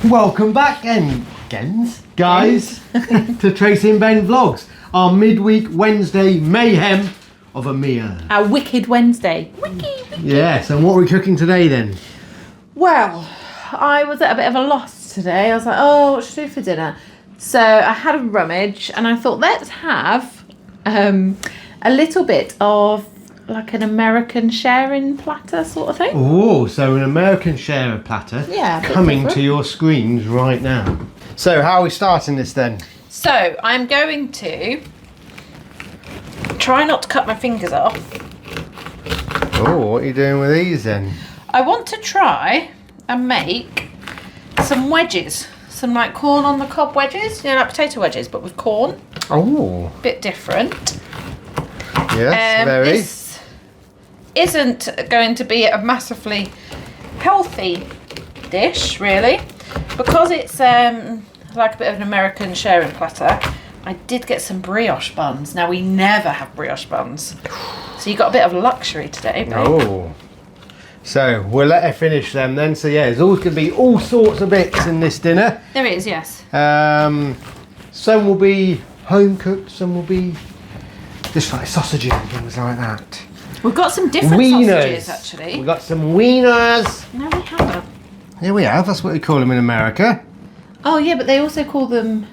Welcome back guys, to Tracey Ben Vlogs, our midweek Wednesday mayhem of a meal. Our wicked Wednesday. Wiki. Yes, and what are we cooking today then? Well, I was at a bit of a loss today. I was like, oh, what should I do for dinner? So I had a rummage and I thought, let's have a little bit of like an American sharing platter sort of thing. Oh, so an American sharing platter coming to your screens right now. So how are we starting this then? So I'm going to try not to cut my fingers off. Oh, what are you doing with these then? I want to try and make some wedges. Some like corn on the cob wedges, you know, like potato wedges, but with corn. Oh. Bit different. Yes, very. This isn't going to be a massively healthy dish, really, because it's like a bit of an American sharing platter. I did get some brioche buns. Now, we never have brioche buns, so you got a bit of luxury today, babe. Oh. So we'll let her finish them then. So yeah, there's always going to be all sorts of bits in this dinner. There is, yes. Some will be home cooked, some will be just like sausages and things like that. We've got some different sausages, actually. We've got some wieners. No, we haven't. Here we have, that's what we call them in America. Oh yeah, but they also call them...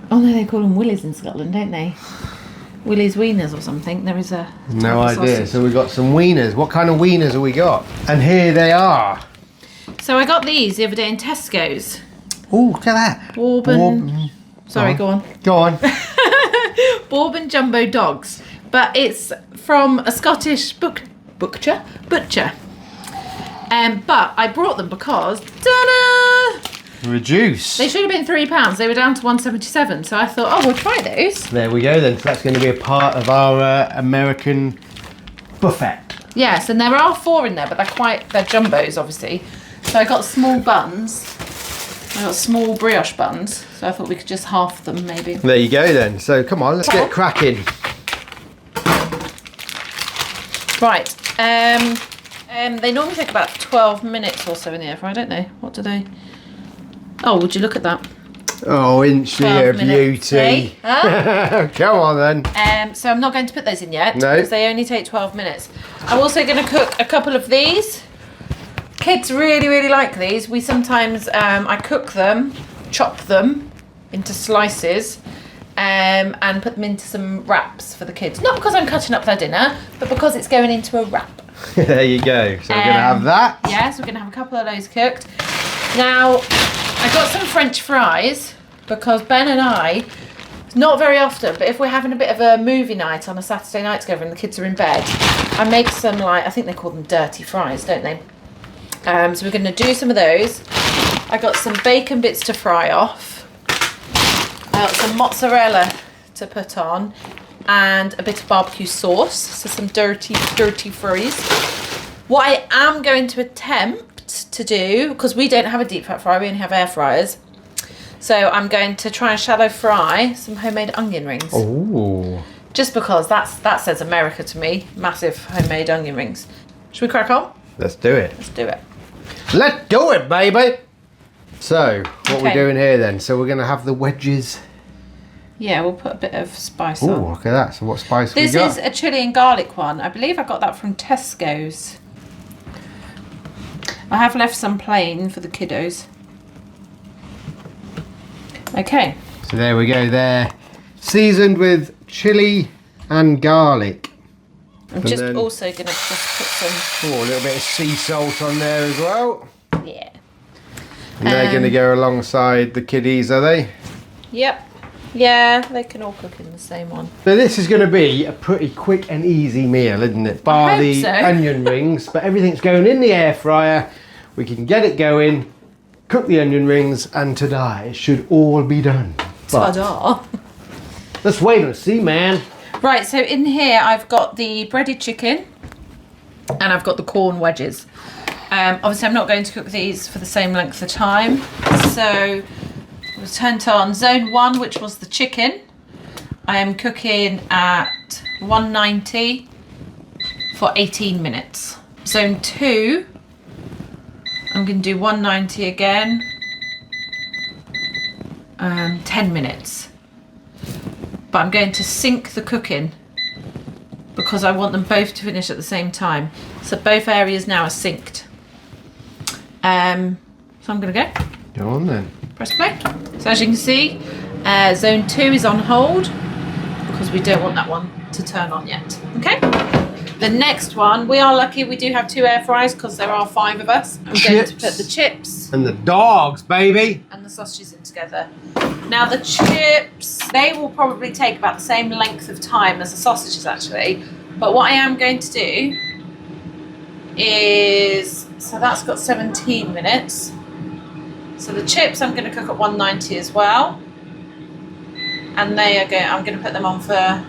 Oh no, they call them willies in Scotland, don't they? Willie's Wieners or something. There is a no idea. Sausage. So we've got some wieners. What kind of wieners have we got? And here they are. So I got these the other day in Tesco's. Oh, look at that. Bourbon. Sorry, go on. Go on. Bourbon jumbo dogs. But it's from a Scottish butcher. But I brought them because ta-da! Reduce. They should have been £3. They were down to £1.77. So I thought, oh, we'll try those. There we go then. So that's going to be a part of our American buffet. Yes, and there are 4 in there, but they're jumbos, obviously. So I got small buns. I got small brioche buns. So I thought we could just half them, maybe. There you go then. So come on, let's get cracking. Right. They normally take about 12 minutes or so in the air fryer, don't they? What do they? Oh, would you look at that? Oh, isn't she a beauty? Huh? Come on then. So I'm not going to put those in yet. No. Because they only take 12 minutes. I'm also going to cook a couple of these. Kids really, really like these. We sometimes, I cook them, chop them into slices, and put them into some wraps for the kids. Not because I'm cutting up their dinner, but because it's going into a wrap. There you go. So we're going to have that. Yes, we're going to have a couple of those cooked. Now, I got some French fries because Ben and I, not very often, but if we're having a bit of a movie night on a Saturday night together and the kids are in bed, I make some, like, I think they call them dirty fries, don't they? So we're going to do some of those. I got some bacon bits to fry off. I got some mozzarella to put on and a bit of barbecue sauce, so some dirty fries. What I am going to attempt to do, because we don't have a deep fat fryer, we only have air fryers, so I'm going to try and shallow fry some homemade onion rings. Oh. Just because that says America to me. Massive homemade onion rings. Should we crack on? Let's do it. Let's do it. Let's do it, baby. So, what are we doing here then? So we're going to have the wedges. Yeah, we'll put a bit of spice on. Oh, look at that. So what spice we got? This is a chilli and garlic one. I believe I got that from Tesco's. I have left some plain for the kiddos. Okay. So there we go there. Seasoned with chilli and garlic. I'm just also going to just put some... Oh, a little bit of sea salt on there as well. Yeah. And they're going to go alongside the kiddies, are they? Yep. Yeah, they can all cook in the same one. So this is going to be a pretty quick and easy meal, isn't it? Bar the onion rings, but everything's going in the air fryer. We can get it going, cook the onion rings, and ta-da, it should all be done. Ta-da! Let's wait and see, man. Right, so in here I've got the breaded chicken and I've got the corn wedges. Obviously I'm not going to cook these for the same length of time, so we'll turn on zone 1, which was the chicken. I am cooking at 190 for 18 minutes. Zone 2, I'm going to do 190 again. 10 minutes. But I'm going to sync the cooking because I want them both to finish at the same time. So both areas now are synced. So I'm going to go. Go on then. Press play. So as you can see, zone 2 is on hold because we don't want that one to turn on yet. Okay. The next one, we are lucky we do have 2 air fryers because there are 5 of us. I'm going to put the chips and the dogs, baby, and the sausages in together. Now the chips, they will probably take about the same length of time as the sausages actually. But what I am going to do is, so that's got 17 minutes. So the chips I'm going to cook at 190 as well. And they are going, I'm going to put them on for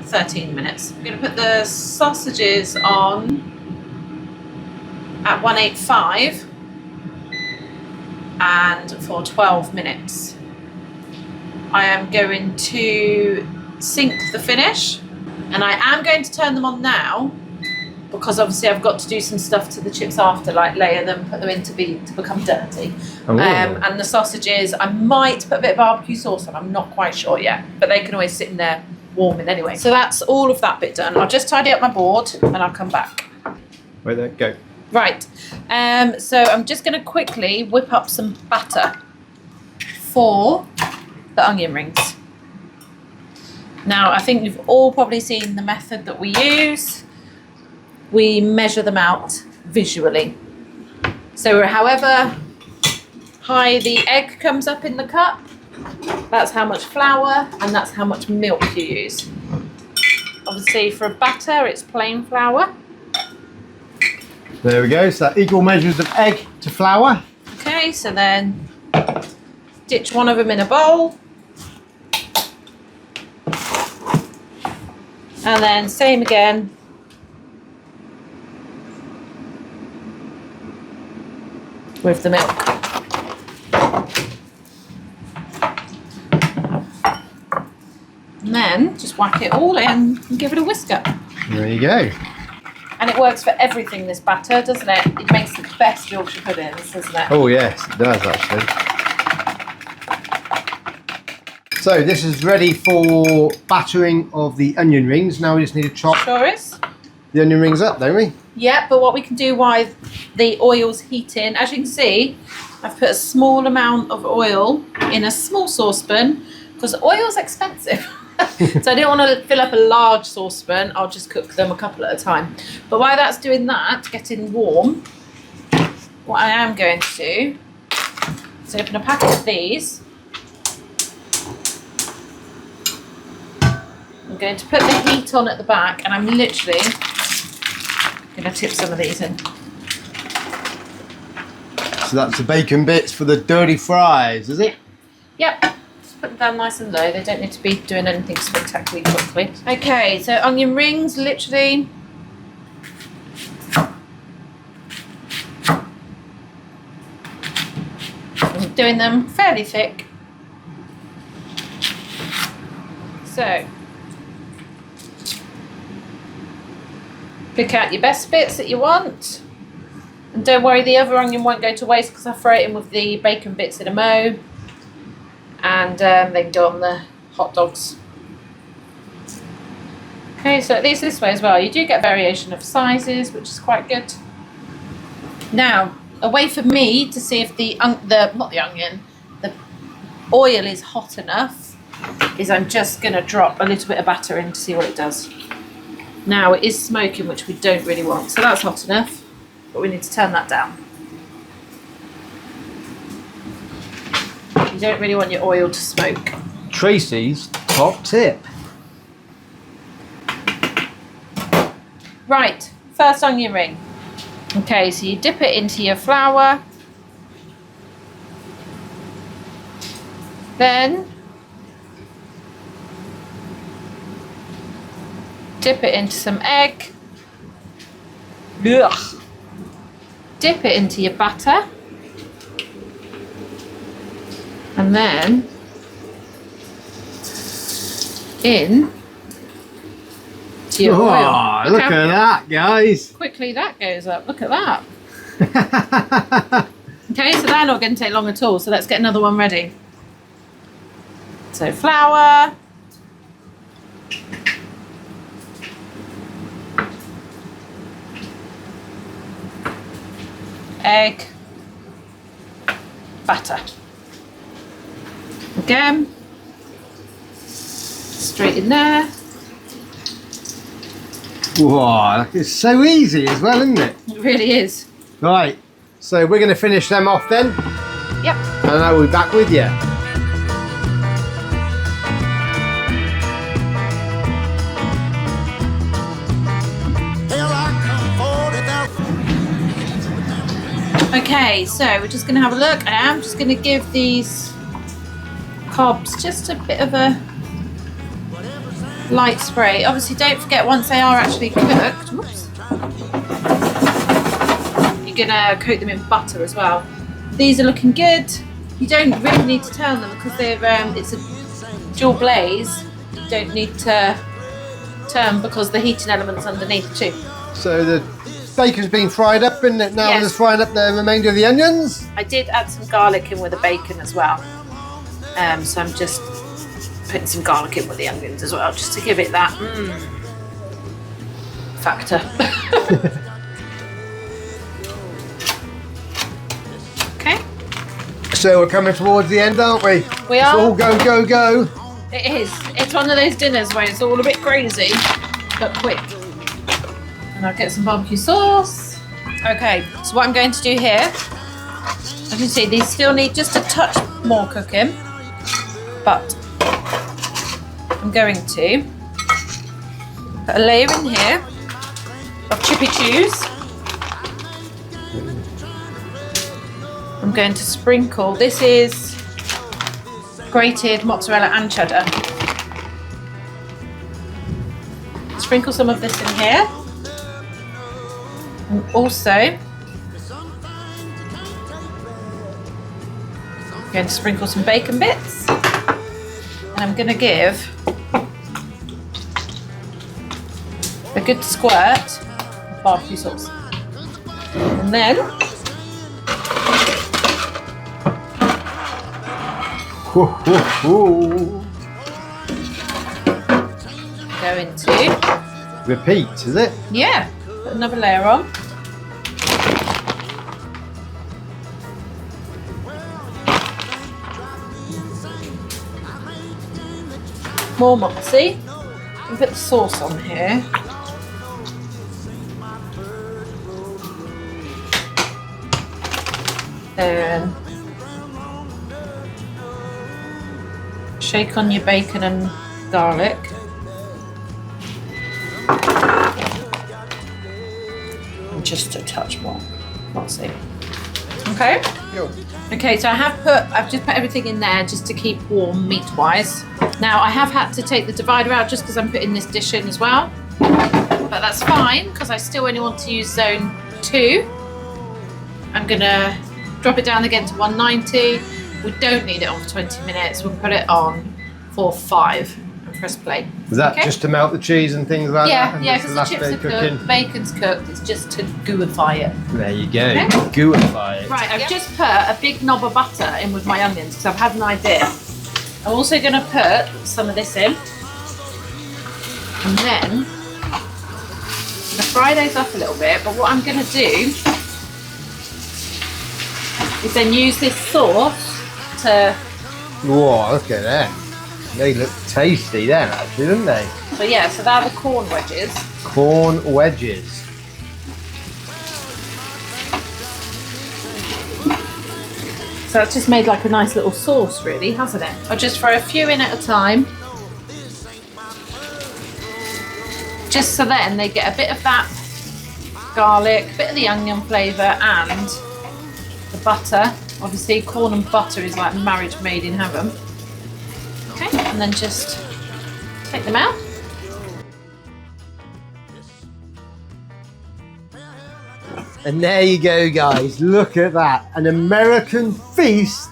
13 minutes. I'm going to put the sausages on at 185 and for 12 minutes. I am going to sync the finish and I am going to turn them on now because obviously I've got to do some stuff to the chips after, like layer them, put them in to become dirty. Oh. And the sausages, I might put a bit of barbecue sauce on, I'm not quite sure yet, but they can always sit in there warming anyway. So that's all of that bit done. I'll just tidy up my board and I'll come back. Wait there, go. Right, so I'm just going to quickly whip up some batter for the onion rings. Now, I think you've all probably seen the method that we use. We measure them out visually. So however high the egg comes up in the cup, that's how much flour and that's how much milk you use. Obviously for a batter, it's plain flour. There we go, so that equal measures of egg to flour. Okay, so then ditch one of them in a bowl. And then same again. With the milk. And then just whack it all in and give it a whisk up. There you go. And it works for everything, this batter, doesn't it? It makes the best Yorkshire puddings, doesn't it? Oh yes, it does actually. So this is ready for battering of the onion rings. Now we just need to chop Sure is. the onion rings up, don't we? Yeah, but what we can do while the oil's heating, as you can see, I've put a small amount of oil in a small saucepan because oil's expensive. So I didn't want to fill up a large saucepan, I'll just cook them a couple at a time. But while that's doing that, getting warm, what I am going to do is open a packet of these. I'm going to put the heat on at the back and I'm literally going to tip some of these in. So that's the bacon bits for the dirty fries, is it? Yep. Just put them down nice and low. They don't need to be doing anything spectacularly quickly. Okay, so onion rings, literally. I'm doing them fairly thick. So, pick out your best bits that you want. And don't worry, the other onion won't go to waste because I throw it in with the bacon bits in a mo. And they can go on the hot dogs. Okay, so at least this way as well. You do get variation of sizes, which is quite good. Now, a way for me to see if the oil is hot enough is I'm just going to drop a little bit of batter in to see what it does. Now it is smoking, which we don't really want, so that's hot enough, but we need to turn that down. You don't really want your oil to smoke. Tracey's top tip. Right, first onion ring. Okay, so you dip it into your flour. Then dip it into some egg. Ugh. Dip it into your batter. And then to your oil. Look at that, guys. Quickly that goes up. Look at that. Okay, so they're not going to take long at all. So let's get another one ready. So flour. Egg. Butter. Again. Straight in there. Wow, it's so easy as well, isn't it? It really is. Right, so we're going to finish them off then. Yep. And I will be back with you. Okay, so we're just going to have a look. I am just going to give these cobs just a bit of a light spray. Obviously, don't forget once they are actually cooked, whoops, you're going to coat them in butter as well. These are looking good. You don't really need to turn them because they're it's a dual blaze. You don't need to turn because the heating element's underneath too. So the bacon's been fried up, isn't it? Now Yes. we're just frying up the remainder of the onions. I did add some garlic in with the bacon as well. So I'm just putting some garlic in with the onions as well, just to give it that factor. Okay. So we're coming towards the end, aren't we? We It's are. all go, go, go. It is. It's one of those dinners where it's all a bit crazy, but quick. And I'll get some barbecue sauce. Okay, so what I'm going to do here, as you can see, these still need just a touch more cooking, but I'm going to put a layer in here of chippy chews. I'm going to sprinkle, this is grated mozzarella and cheddar. Sprinkle some of this in here. And also, I'm going to sprinkle some bacon bits. And I'm going to give a good squirt of barbecue sauce. And then go into, Repeat, is it? yeah, put another layer on. More mozzie. And put the sauce on here. Then shake on your bacon and garlic. And just a touch more. Mozzie. Okay. Okay, so I've just put everything in there just to keep warm meat-wise. Now I have had to take the divider out just because I'm putting this dish in as well. But that's fine because I still only want to use zone 2. I'm gonna drop it down again to 190. We don't need it on for 20 minutes. We'll put it on for 5 and press play. Is that just to melt the cheese and things like that? Yeah, And yeah, that's because the chips are cooked, the bacon's cooked. It's just to gooify it. There you go. Okay. Gooify it. Right, I've just put a big knob of butter in with my onions because I've had an idea. I'm also going to put some of this in. And then I'm going to fry those up a little bit, but what I'm going to do is then use this sauce to... Whoa, look at that. They look tasty then, actually, don't they? So yeah, so they're the corn wedges. Corn wedges. So it's just made like a nice little sauce, really, hasn't it? I'll just throw a few in at a time. Just so then they get a bit of that garlic, a bit of the onion flavour and the butter. Obviously, corn and butter is like marriage made in heaven. Okay, and then just take them out. And there you go, guys. Look at that. An American feast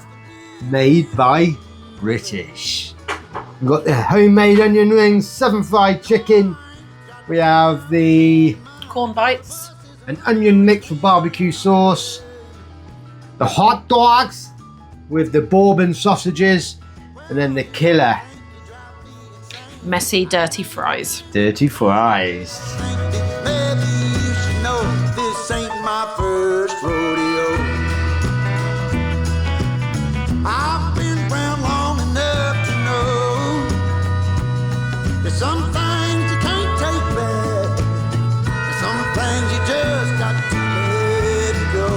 made by British. We've got the homemade onion rings, 7 fried chicken, We have the corn bites. An onion mix with barbecue sauce. The hot dogs with the Bourbon sausages. And then the killer. Messy, dirty fries. Dirty fries. Maybe you should know this ain't my first rodeo. I've been around long enough to know there's some things you can't take back. There's some things you just got to let go.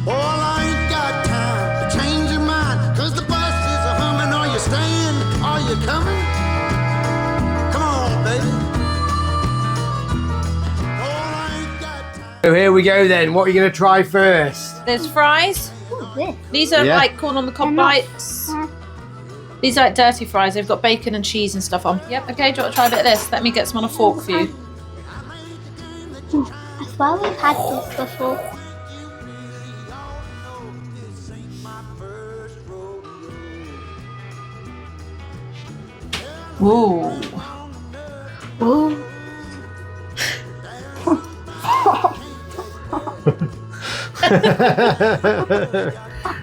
Boy, I ain't got time to change your mind, 'cause the bus is a humming. Are you staying? Are you coming? Come on, baby. Boy, I ain't got time. So here we go then. What are you going to try first? There's fries. This. These are Yeah. like corn on the cob bites. These are like dirty fries. They've got bacon and cheese and stuff on. Yep, okay, do you want to try a bit of this? Let me get some on a fork for you. I swear we've had this before. Ooh. Ooh.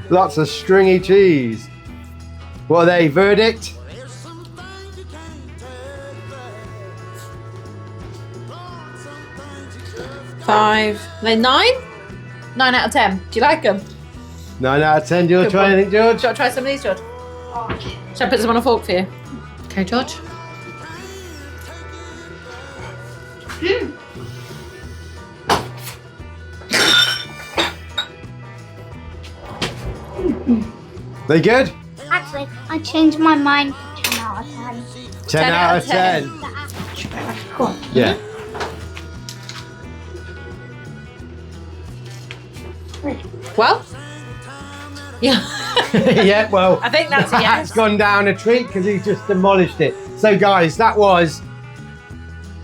Lots of stringy cheese. What are they? Verdict? Five. They're 9? 9 out of 10. Do you like them? 9 out of 10. Do you want Good to try one. anything, Do you George? want to try some of these, George? Shall I put some on a fork for you? Okay, George. They good? Actually, I changed my mind to 10 out of 10. 10 out of 10. The actual cool. Yeah. Well? Yeah. Yeah, well, I think that's a yes. that's gone down a treat because he's just demolished it. So guys, that was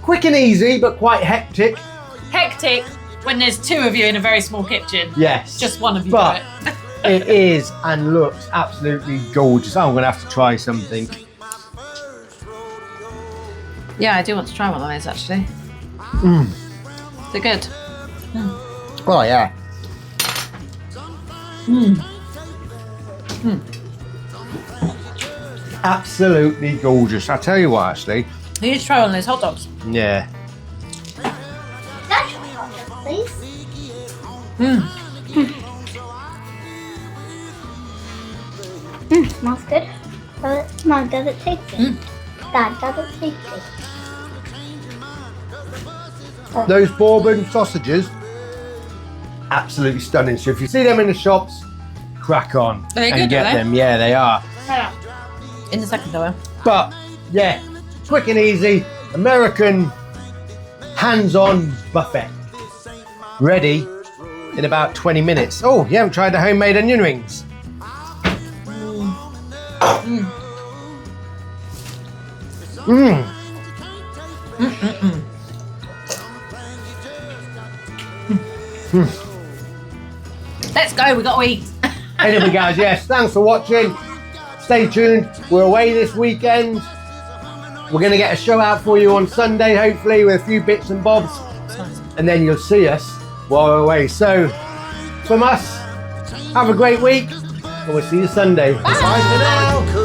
quick and easy, but quite hectic. Hectic when there's 2 of you in a very small kitchen. Yes. Just one of you But do it. it is and looks absolutely gorgeous. I'm going to have to try something. Yeah, I do want to try one of those actually. They're good. Oh, yeah. Absolutely gorgeous. I tell you what, actually. You need to try one of those hot dogs. Yeah. That's hot dog, please. Smells good. Mom, does it taste good? Dad, does it taste good? Those Bourbon sausages, absolutely stunning. So if you see them in the shops, crack on Are they and good, get are they? them. Yeah, they are. In a second, though. But yeah, quick and easy, American hands-on buffet. Ready in about 20 minutes. Oh, you haven't tried the homemade onion rings? Let's go, we got to eat. Anyway, guys, yes, thanks for watching. Stay tuned. We're away this weekend. We're going to get a show out for you on Sunday, hopefully, with a few bits and bobs. And then you'll see us while we're away. So, from us, have a great week. And we'll see you Sunday. Bye for now.